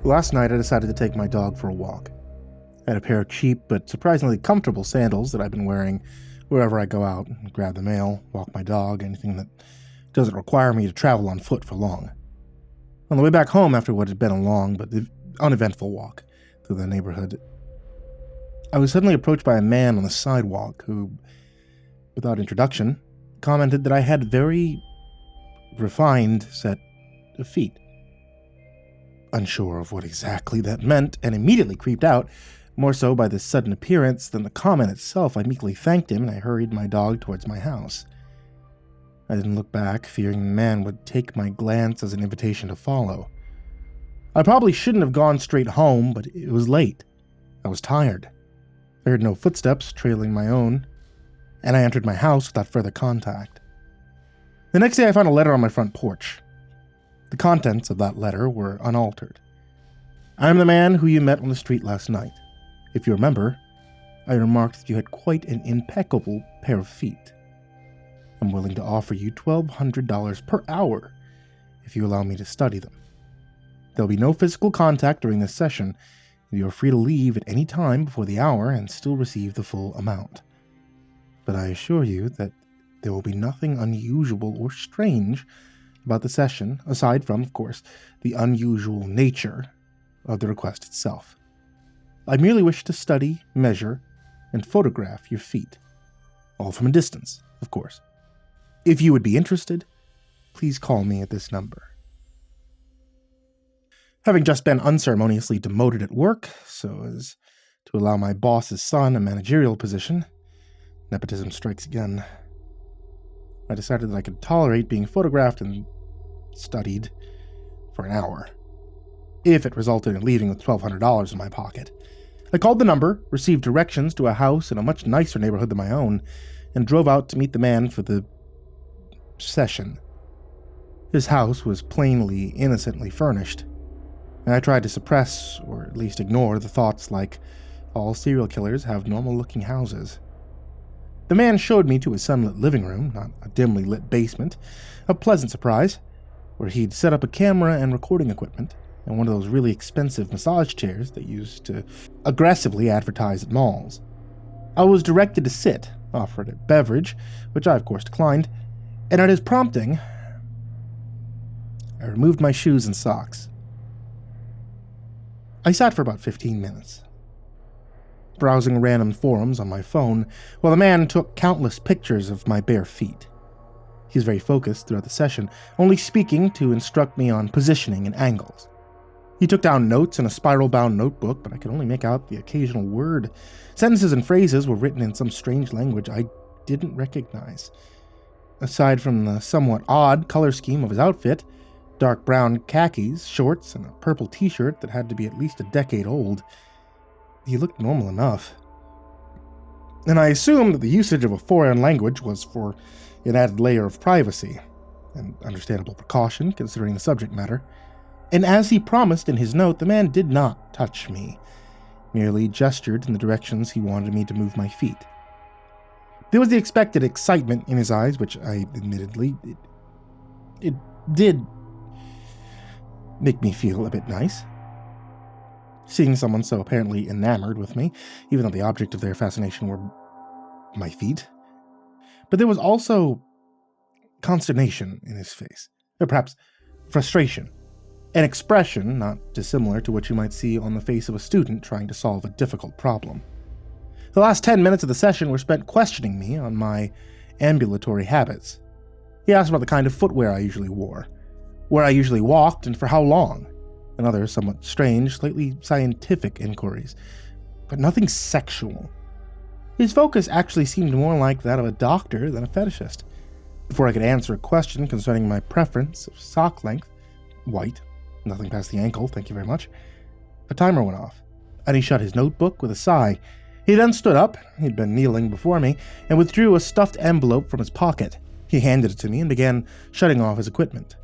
Last night I decided to take my dog for a walk. I had a pair of cheap but surprisingly comfortable sandals that I've been wearing wherever I go out, grab the mail, walk my dog, anything that doesn't require me to travel on foot for long. On the way back home after what had been a long but uneventful walk through the neighborhood, I was suddenly approached by a man on the sidewalk who, without introduction, commented that I had a very refined set of feet. Unsure of what exactly that meant, and immediately creeped out, more so by this sudden appearance than the comment itself. I meekly thanked him and I hurried my dog towards my house. I didn't look back, fearing the man would take my glance as an invitation to follow. I probably shouldn't have gone straight home, but it was late. I was tired. I heard no footsteps trailing my own, and I entered my house without further contact. The next day I found a letter on my front porch. The contents of that letter were unaltered. I am the man who you met on the street last night. If you remember, I remarked that you had quite an impeccable pair of feet. I'm willing to offer you $1,200 per hour if you allow me to study them. There will be no physical contact during this session, and you are free to leave at any time before the hour and still receive the full amount. But I assure you that there will be nothing unusual or strange about the session, aside from, of course, the unusual nature of the request itself. I merely wish to study, measure, and photograph your feet. All from a distance, of course. If you would be interested, please call me at this number. Having just been unceremoniously demoted at work, so as to allow my boss's son a managerial position, nepotism strikes again. I decided that I could tolerate being photographed and studied for an hour, if it resulted in leaving with $1,200 in my pocket. I called the number, received directions to a house in a much nicer neighborhood than my own, and drove out to meet the man for the session. His house was plainly, innocently furnished, and I tried to suppress, or at least ignore, the thoughts like, all serial killers have normal-looking houses. The man showed me to his sunlit living room, not a dimly lit basement, a pleasant surprise, where he'd set up a camera and recording equipment, and one of those really expensive massage chairs they used to aggressively advertise at malls. I was directed to sit, offered a beverage, which I of course declined, and at his prompting, I removed my shoes and socks. I sat for about 15 minutes, browsing random forums on my phone, while the man took countless pictures of my bare feet. He was very focused throughout the session, only speaking to instruct me on positioning and angles. He took down notes in a spiral-bound notebook, but I could only make out the occasional word. Sentences and phrases were written in some strange language I didn't recognize. Aside from the somewhat odd color scheme of his outfit, dark brown khakis, shorts, and a purple t-shirt that had to be at least a decade old, he looked normal enough. And I assumed that the usage of a foreign language was for an added layer of privacy, an understandable precaution considering the subject matter. And as he promised in his note, the man did not touch me, merely gestured in the directions he wanted me to move my feet. There was the expected excitement in his eyes, which I admittedly, it did make me feel a bit nice. Seeing someone so apparently enamored with me, even though the object of their fascination were my feet. But there was also consternation in his face, or perhaps frustration, an expression not dissimilar to what you might see on the face of a student trying to solve a difficult problem. The last 10 minutes of the session were spent questioning me on my ambulatory habits. He asked about the kind of footwear I usually wore, where I usually walked, and for how long, and other somewhat strange, slightly scientific inquiries, but nothing sexual. His focus actually seemed more like that of a doctor than a fetishist. Before I could answer a question concerning my preference of sock length, white, nothing past the ankle, thank you very much, a timer went off, and he shut his notebook with a sigh. He then stood up, he'd been kneeling before me, and withdrew a stuffed envelope from his pocket. He handed it to me and began shutting off his equipment.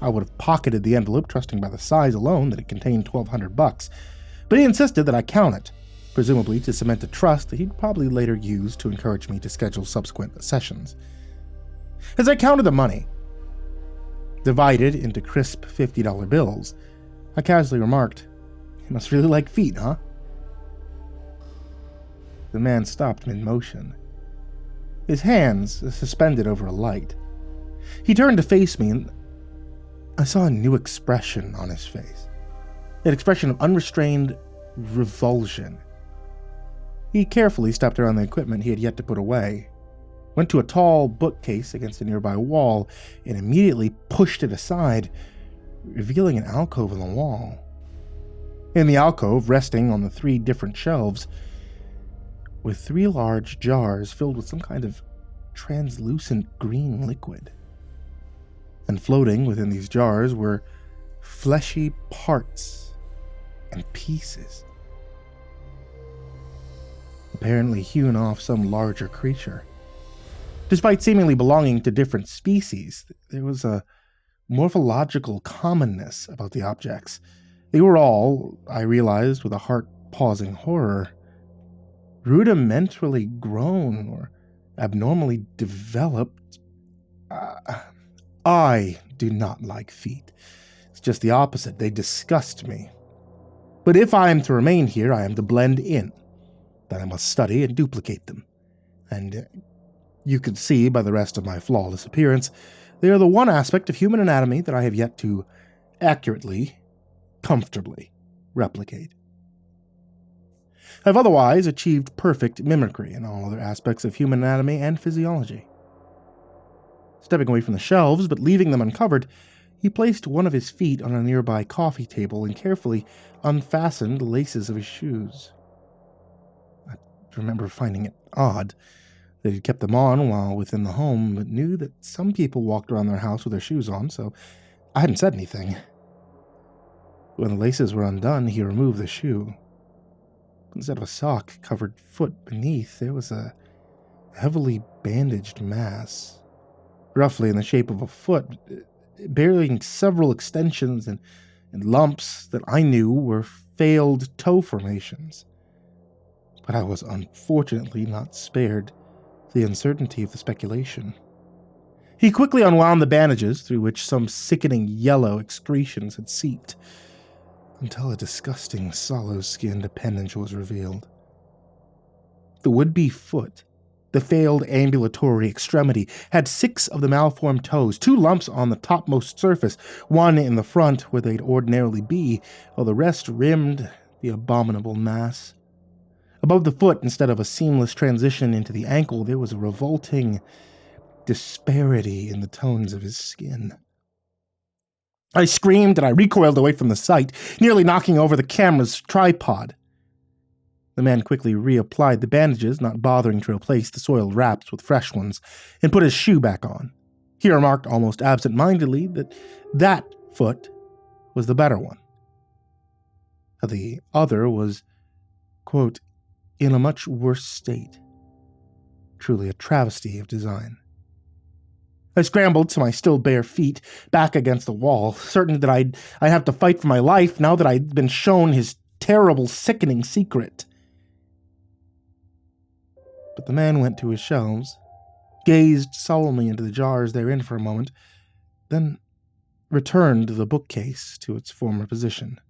I would have pocketed the envelope, trusting by the size alone that it contained $1,200, but he insisted that I count it, presumably to cement a trust that he'd probably later use to encourage me to schedule subsequent sessions. As I counted the money, divided into crisp $50 bills, I casually remarked, You must really like feet, huh? The man stopped mid-motion, his hands suspended over a light. He turned to face me, and I saw a new expression on his face. An expression of unrestrained revulsion. He carefully stepped around the equipment he had yet to put away, went to a tall bookcase against a nearby wall, and immediately pushed it aside, revealing an alcove in the wall. In the alcove, resting on the 3 different shelves, were 3 large jars filled with some kind of translucent green liquid. And floating within these jars were fleshy parts and pieces, apparently hewn off some larger creature. Despite seemingly belonging to different species, there was a morphological commonness about the objects. They were all, I realized with a heart-pausing horror, rudimentarily grown or abnormally developed. I do not like feet. It's just the opposite. They disgust me. But if I am to remain here, I am to blend in. Then I must study and duplicate them. And you can see by the rest of my flawless appearance, they are the one aspect of human anatomy that I have yet to accurately, comfortably replicate. I've otherwise achieved perfect mimicry in all other aspects of human anatomy and physiology. Stepping away from the shelves, but leaving them uncovered, he placed one of his feet on a nearby coffee table and carefully unfastened the laces of his shoes. I remember finding it odd that he'd kept them on while within the home, but knew that some people walked around their house with their shoes on, so I hadn't said anything. When the laces were undone, he removed the shoe. Instead of a sock-covered foot beneath, there was a heavily bandaged mass, roughly in the shape of a foot, bearing several extensions and lumps that I knew were failed toe formations. But I was unfortunately not spared the uncertainty of the speculation. He quickly unwound the bandages through which some sickening yellow excretions had seeped, until a disgusting sallow-skinned appendage was revealed. The would-be foot, the failed ambulatory extremity, had 6 of the malformed toes, 2 lumps on the topmost surface, 1 in the front where they'd ordinarily be, while the rest rimmed the abominable mass. Above the foot, instead of a seamless transition into the ankle, there was a revolting disparity in the tones of his skin. I screamed and I recoiled away from the sight, nearly knocking over the camera's tripod. The man quickly reapplied the bandages, not bothering to replace the soiled wraps with fresh ones, and put his shoe back on. He remarked almost absent-mindedly that foot was the better one. The other was, quote, in a much worse state. Truly a travesty of design. I scrambled to my still bare feet, back against the wall, certain that I'd have to fight for my life now that I'd been shown his terrible, sickening secret. But the man went to his shelves, gazed solemnly into the jars therein for a moment, then returned the bookcase to its former position,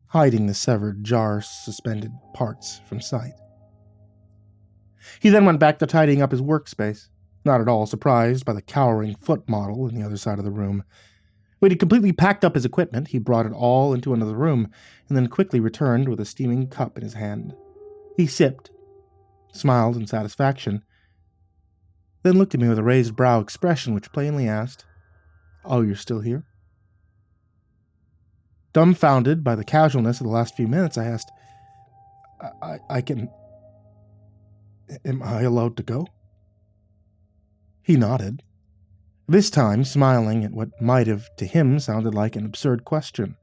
hiding the severed jar-suspended parts from sight. He then went back to tidying up his workspace, not at all surprised by the cowering foot model in the other side of the room. When he'd completely packed up his equipment, he brought it all into another room, and then quickly returned with a steaming cup in his hand. He sipped, smiled in satisfaction, then looked at me with a raised brow expression which plainly asked, "Oh, you're still here?" Dumbfounded by the casualness of the last few minutes, I asked, Am I allowed to go?" He nodded, this time smiling at what might have to him sounded like an absurd question.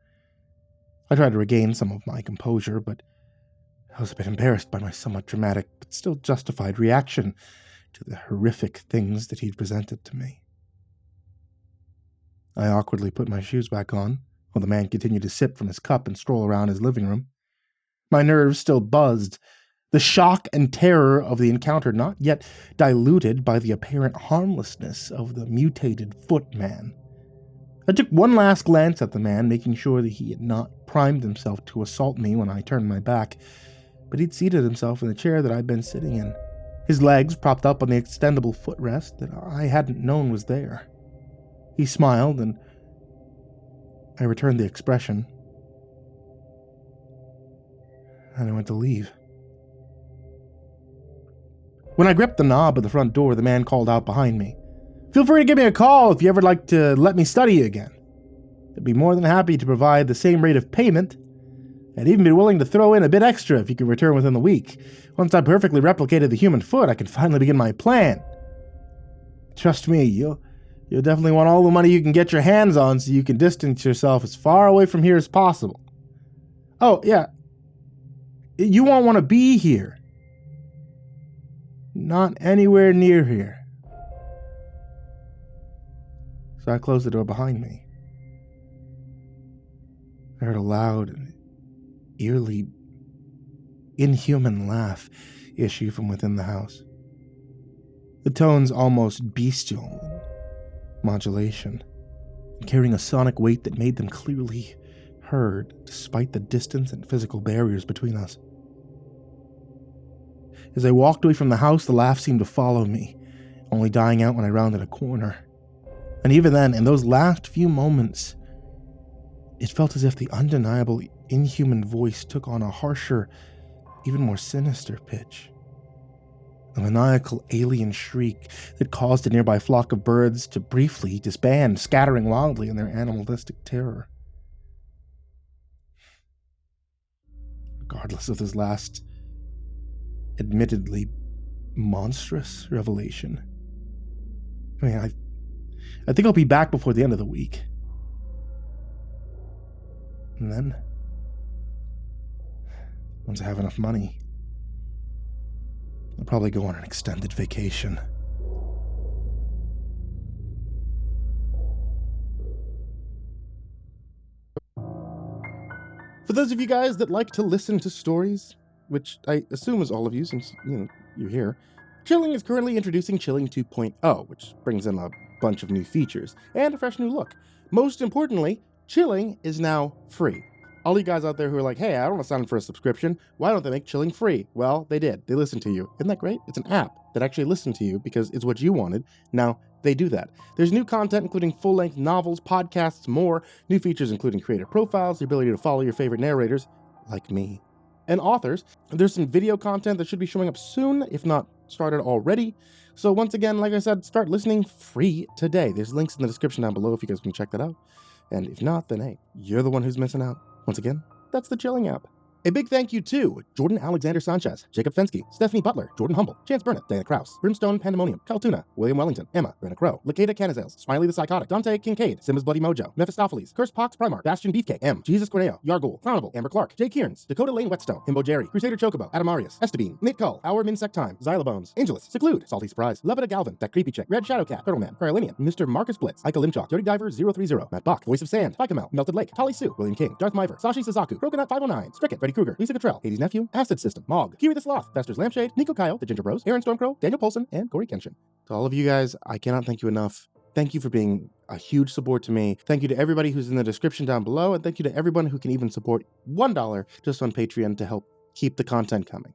I tried to regain some of my composure, but I was a bit embarrassed by my somewhat dramatic but still justified reaction to the horrific things that he'd presented to me. I awkwardly put my shoes back on, while the man continued to sip from his cup and stroll around his living room. My nerves still buzzed, the shock and terror of the encounter not yet diluted by the apparent harmlessness of the mutated footman. I took one last glance at the man, making sure that he had not primed himself to assault me when I turned my back, but he'd seated himself in the chair that I'd been sitting in, his legs propped up on the extendable footrest that I hadn't known was there. He smiled, and I returned the expression, and I went to leave. When I gripped the knob of the front door, the man called out behind me, "Feel free to give me a call if you ever like to let me study you again. I'd be more than happy to provide the same rate of payment. I'd even be willing to throw in a bit extra if you could return within the week. Once I perfectly replicated the human foot, I can finally begin my plan. Trust me, you'll definitely want all the money you can get your hands on so you can distance yourself as far away from here as possible. Oh, yeah. You won't want to be here. Not anywhere near here." So I closed the door behind me. I heard a loud and eerily inhuman laugh issue from within the house. The tones almost bestial in modulation, carrying a sonic weight that made them clearly heard despite the distance and physical barriers between us. As I walked away from the house, the laugh seemed to follow me, only dying out when I rounded a corner. And even then, in those last few moments, it felt as if the undeniable, inhuman voice took on a harsher, even more sinister pitch. A maniacal alien shriek that caused a nearby flock of birds to briefly disband, scattering wildly in their animalistic terror. Regardless of this last, admittedly monstrous revelation, I think I'll be back before the end of the week. And then, once I have enough money, I'll probably go on an extended vacation. For those of you guys that like to listen to stories, which I assume is all of you since, you're here, Chilling is currently introducing Chilling 2.0, which brings in a bunch of new features and a fresh new look. Most importantly, Chilling is now free. All you guys out there who are like, hey, I don't want to sign up for a subscription, why don't they make Chilling free? Well, they did. They listened to you. Isn't that great? It's an app that actually listened to you because it's what you wanted. Now, they do that. There's new content including full-length novels, podcasts, more, new features including creator profiles, the ability to follow your favorite narrators, like me, and authors. There's some video content that should be showing up soon, if not started already. So once again, like I said, start listening free today. There's links in the description down below if you guys can check that out. And if not, then hey, you're the one who's missing out. Once again, that's the Chilling app. A big thank you to Jordan Alexander Sanchez, Jakob Fenske, Stephanie Butler, Jordan Humble, Chance Burnett, Diana Kraus, BrimstonePandemonium, Caltuna, William Wellington, Emma, Brenna LaQueda Canizales, Smiley the Psychotic, Dante Kinkade, SimbasBloodyMojo, Mephistopheles, CursepoxPrimarch, Bastion Beefcake, M, Jesus Cornejo, Yarghoul, Clownible, Amber Clark, J. Kearns, Dakota Lane Whetstone, Himbo Jerry, Crusader Chocobo, Adamarius, Estebean, Nate Cull, Our Minsect Time, Xylobones, Angelus, Seclude, Salty Surprise, Lebeda Galvin, That Creepy Chick, Red Shadow Cat, Turtleman, Carolinian, Mr. Marcus Blitz, Ika Limchok, Dirty Diver 030, Matt Bach, Voice of Sand, Picamel, Melted Lake, Tali Sue, William King, Darth Miver, Sashi Suzaku, Croconut 509, Stricket, Freddy Krueger, Lisa Cottrell, Hades Nephew, Acid System, Mog, Kiwi the Sloth, Fester's Lampshade, Nico Kyle, The Ginger Bros, Aaron Stormcrow, Daniel Polson, and Corey Kenshin. To all of you guys, I cannot thank you enough. Thank you for being a huge support to me. Thank you to everybody who's in the description down below, and thank you to everyone who can even support $1 just on Patreon to help keep the content coming.